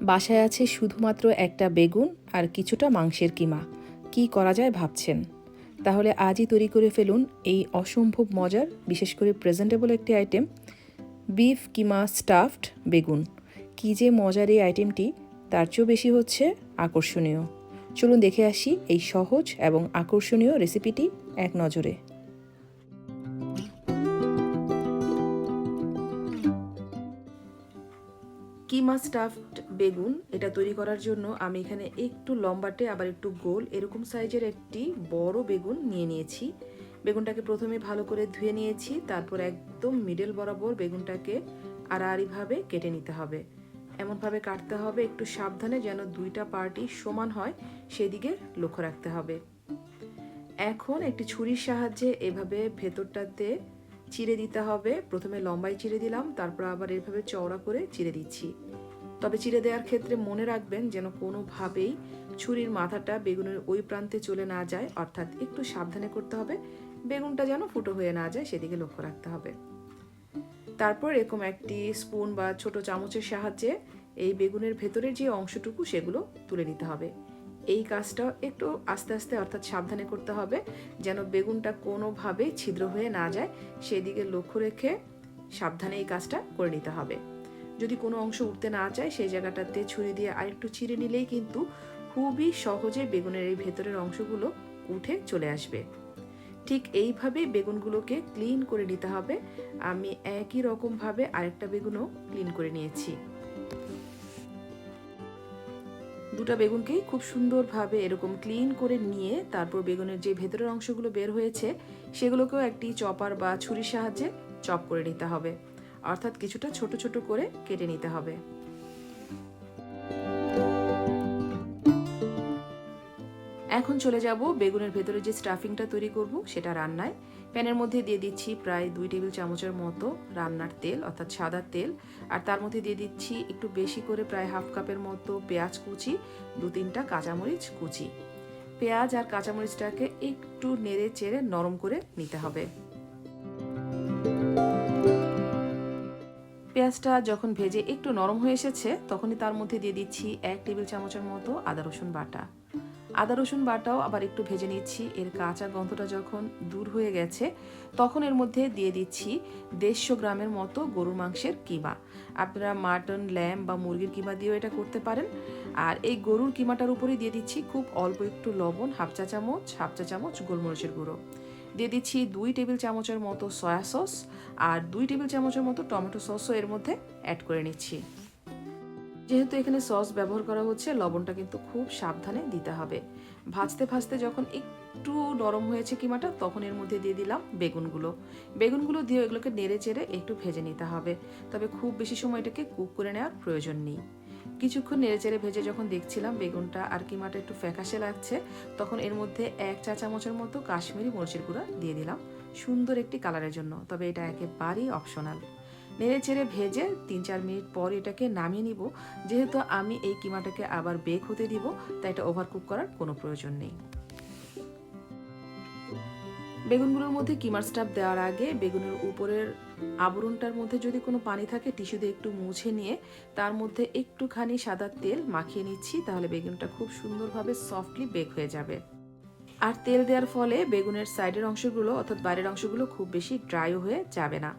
বাসায় আছে শুধুমাত্র একটা বেগুন আর কিছুটা মাংসের কিমা। কি করা যায় ভাবছেন? তাহলে আজই তৈরি করে ফেলুন এই অসম্ভব মজার, বিশেষ করে প্রেজেন্টেবল একটি আইটেম, বিফ কিমা স্টাফড বেগুন। কী যে মজার এই আইটেমটি, তার চেয়েও বেশি হচ্ছে আকর্ষণীয়। চলুন দেখে আসি এই সহজ এবং আকর্ষণীয় রেসিপিটি এক নজরে। কিমা স্টাফড বেগুন এটা তৈরি করার জন্য আমি এখানে একটু লম্বাটে আবার একটু গোল এরকম সাইজের একটি বড় বেগুন নিয়ে নিয়েছি। বেগুনটাকে প্রথমে ভালো করে ধুয়ে নিয়েছি, তারপর একদম মিডল বরাবর বেগুনটাকে আড়াআড়িভাবে কেটে নিতে হবে। এমনভাবে কাটতে হবে একটু সাবধানে, যেন দুইটা পার্টই সমান হয় সেদিকে লক্ষ্য রাখতে হবে। এখন একটি ছুরির সাহায্যে এভাবে ভেতরটাতে চিড়ে দিতে হবে। প্রথমে লম্বায় চিড়ে দিলাম, তারপর আবার এভাবে চওড়া করে চিড়ে দিচ্ছি। তবে চিড়ে দেওয়ার ক্ষেত্রে মনে রাখবেন যেন কোনোভাবেই ছুরির মাথাটা বেগুনের ওই প্রান্তে চলে না যায়, অর্থাৎ একটু সাবধানে করতে হবে, বেগুনটা যেন ফুটো হয়ে না যায় সেদিকে লক্ষ্য রাখতে হবে। তারপর এরকম একটি স্পুন বা ছোট চামচের সাহায্যে এই বেগুনের ভেতরের যে অংশটুকু সেগুলো তুলে নিতে হবে। এই কাজটা একটু আস্তে আস্তে অর্থাৎ সাবধানে করতে হবে, যেন বেগুনটা কোনোভাবেই ছিদ্র হয়ে না যায় সেদিকে লক্ষ্য রেখে সাবধানে এই কাজটা করে নিতে হবে। যদি কোনো অংশ উঠতে না চায় সেই জায়গাটাতে ছুরি দিয়ে আরেকটু চিড়ে নিলেই কিন্তু খুবই সহজে বেগুনের এই ভেতরের অংশগুলো উঠে চলে আসবে। ঠিক এইভাবেই বেগুনগুলোকে ক্লিন করে নিতে হবে। আমি একই রকমভাবে আরেকটা বেগুনও ক্লিন করে নিয়েছি। দুটো বেগুনকেই খুব সুন্দরভাবে এরকম ক্লিন করে নিয়ে তারপর বেগুনের যে ভেতরের অংশগুলো বের হয়েছে সেগুলোকেও একটি চপার বা ছুরির সাহায্যে চপ করে নিতে হবে, অর্থাৎ কিছুটা ছোট ছোট করে কেটে নিতে হবে। এখন চলে যাব বেগুনের ভেতরে যে স্টাফিংটা তৈরি করব সেটা রান্নায়। প্যানের মধ্যে দিয়ে দিচ্ছি প্রায় 2 টেবিল চামচের মতো রান্নার তেল অর্থাৎ সাদা তেল, আর তার মধ্যে দিয়ে দিচ্ছি একটু বেশি করে প্রায় হাফ কাপের মতো পেঁয়াজ কুচি, 2-3টা কাঁচামরিচ কুচি। পেঁয়াজ আর কাঁচামরিচটাকে একটু নেড়ে চেড়ে নরম করে নিতে হবে। পেঁয়াজটা যখন ভেজে একটু নরম হয়ে এসেছে তখনই তার মধ্যে দিয়ে দিচ্ছি 1 টেবিল চামচের মতো আদা রসুন বাটা। আদা রসুন বাটাও আবার একটু ভেজে নিচ্ছি। এর কাঁচা গন্ধটা যখন দূর হয়ে গেছে তখন এর মধ্যে দিয়ে দিচ্ছি 150 গ্রামের মতো গরুর মাংসের কিমা। আপনারা মাটন, ল্যাম্ব বা মুরগির কিমা দিয়েও এটা করতে পারেন। আর এই গরুর কিমাটার উপরে দিয়ে দিচ্ছি খুব অল্প একটু লবণ, হাফ চা চামচ গোলমরিচের গুঁড়ো। দিয়ে দিচ্ছি 2 টেবিল চামচের মতো সয়া সস আর 2 টেবিল চামচের মতো টমেটো সসও এর মধ্যে অ্যাড করে নিচ্ছি। যেহেতু এখানে সস ব্যবহার করা হচ্ছে, লবণটা কিন্তু খুব সাবধানে দিতে হবে। ভাজতে ভাজতে যখন একটু নরম হয়েছে কিমাটা তখন এর মধ্যে দিয়ে দিলাম বেগুনগুলো দিয়ে এগুলোকে নেড়ে চেড়ে একটু ভেজে নিতে হবে। তবে খুব বেশি সময় এটাকে কুক করে নেওয়ার প্রয়োজন নেই। কিছুক্ষণ নেড়ে চেড়ে ভেজে যখন দেখছিলাম বেগুনটা আর কিমাটা একটু ফ্যাকাশে লাগছে তখন এর মধ্যে 1 চা চামচের মতো কাশ্মীরি মরিচের গুঁড়া দিয়ে দিলাম সুন্দর একটি কালারের জন্য, তবে এটা একেবারেই অপশনাল। নেড়ে চেড়ে ভেজে 3-4 মিনিট পর এটাকে নামিয়ে নিব। যেহেতু আমি এই কিমাটাকে আবার বেক হতে দিব তাই এটা ওভারকুক করার কোনো প্রয়োজন নেই। বেগুনগুলোর মধ্যে কিমার স্টাফ দেওয়ার আগে বেগুনের উপরের আবরণটার মধ্যে যদি কোনো পানি থাকে টিস্যু দিয়ে একটু মুছে নিয়ে তার মধ্যে একটুখানি সাদা তেল মাখিয়ে নিচ্ছি, তাহলে বেগুনটা খুব সুন্দরভাবে সফটলি বেক হয়ে যাবে। আর তেল দেওয়ার ফলে বেগুনের সাইডের অংশগুলো অর্থাৎ বাইরের অংশগুলো খুব বেশি ড্রাইও হয়ে যাবে না।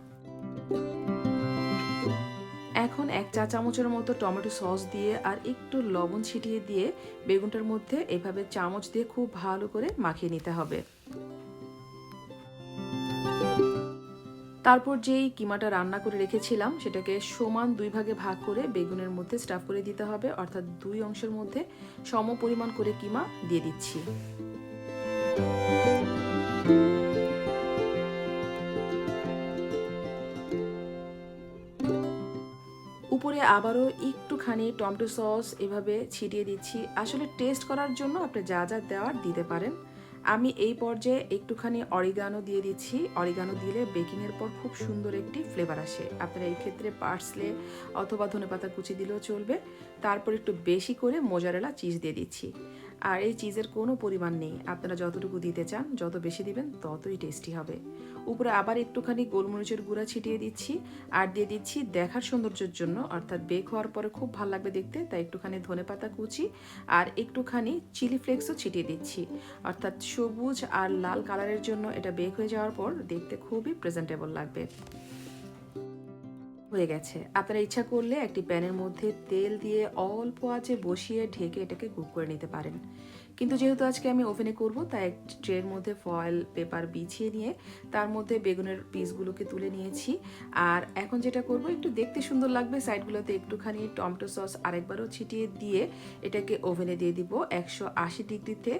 এখন 1 চা চামচের মতো টমেটো সস দিয়ে আর একটু লবণ ছিটিয়ে দিয়ে বেগুনটার মধ্যে এভাবে চামচ দিয়ে খুব ভালো করে মাখিয়ে নিতে হবে। তারপর যেই কিমাটা রান্না করে রেখেছিলাম সেটাকে সমান 2 ভাগে ভাগ করে বেগুনের মধ্যে স্টাফ করে দিতে হবে, অর্থাৎ 2 অংশের মধ্যে সম পরিমাণ করে কিমা দিয়ে দিচ্ছি। উপরে আবারও একটুখানি টমেটো সস এভাবে ছিটিয়ে দিচ্ছি। আসলে টেস্ট করার জন্য আপনি যা যা দেওয়ার দিতে পারেন। আমি এই পর্যায়ে একটুখানি অরিগানো দিয়ে দিচ্ছি। অরিগানো দিলে বেকিংয়ের পর খুব সুন্দর একটি ফ্লেভার আসে। আপনারা এই ক্ষেত্রে পার্সলে অথবা ধনেপাতা কুচি দিলেও চলবে। তারপর একটু বেশি করে মোজারেলা চিজ দিয়ে দিচ্ছি। আর এই চিজের কোনো পরিমাণ নেই, আপনারা যতটুকু দিতে চান যত বেশি দিবেন ততই টেস্টি হবে। উপরে আবার একটুখানি গোলমরিচের গুঁড়া ছিটিয়ে দিচ্ছি, আর দিয়ে দিচ্ছি দেখার সৌন্দর্যের জন্য, অর্থাৎ বেক হওয়ার পরে খুব ভালো লাগবে দেখতে, তাই একটুখানি ধনেপাতা কুচি আর একটুখানি চিলি ফ্লেক্সও ছিটিয়ে দিচ্ছি, অর্থাৎ সবুজ আর লাল কালারের জন্য এটা বেক হয়ে যাওয়ার পর দেখতে খুবই প্রেজেন্টেবল লাগবে। হয়ে গেছে। আপনারা ইচ্ছা করলে একটি প্যানের মধ্যে তেল দিয়ে অল্প আঁচে বসিয়ে ঢেকে এটাকে কুক করে নিতে পারেন, কিন্তু যেহেতু আজকে আমি ওভেনে করব তাই একটি ট্রের মধ্যে ফয়েল পেপার বিছিয়ে নিয়ে তার মধ্যে বেগুনের পিসগুলোকে তুলে নিয়েছি। আর এখন যেটা করব, একটু দেখতে সুন্দর লাগবে সাইডগুলোতে একটুখানি টমেটো সস আরেকবারও ছিটিয়ে দিয়ে এটাকে ওভেনে দিয়ে দিব 180 ডিগ্রিতে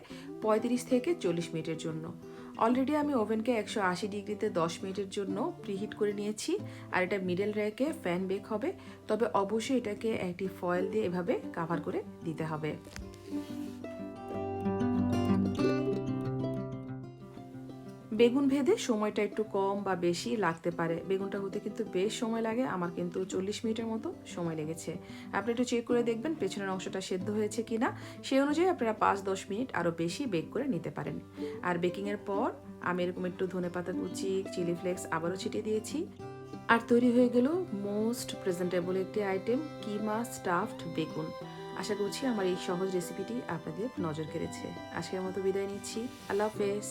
35 থেকে 40 মিনিটের জন্য। অলরেডি আমি ওভেনকে 180 ডিগ্রিতে 10 মিনিটের জন্য প্রিহিট করে নিয়েছি, আর এটা মিডল রেখে ফ্যান বেক হবে, তবে অবশ্যই এটাকে একটি ফয়েল দিয়ে এভাবে কাভার করে দিতে হবে। বেগুন ভেদে সময়টা একটু কম বা বেশি লাগতে পারে, বেগুনটা হতে কিন্তু বেশ সময় লাগে, আমার কিন্তু 40 মিনিটের মতো সময় লেগেছে। আপনি একটু চেক করে দেখবেন পেছনের অংশটা সেদ্ধ হয়েছে কিনা, সেই অনুযায়ী আপনারা 5-10 মিনিট আরও বেশি বেক করে নিতে পারেন। আর বেকিংয়ের পর আমি এরকম একটু ধনেপাতা কুচি, চিলি ফ্লেক্স আবারও ছিটিয়ে দিয়েছি, আর তৈরি হয়ে গেল মোস্ট প্রেজেন্টেবল একটি আইটেম, কিমা স্টাফড বেগুন। আশা করছি আমার এই সহজ রেসিপিটি আপনাদের নজর কেড়েছে। আজকের মতো বিদায় নিচ্ছি, আল্লাহ হাফেজ।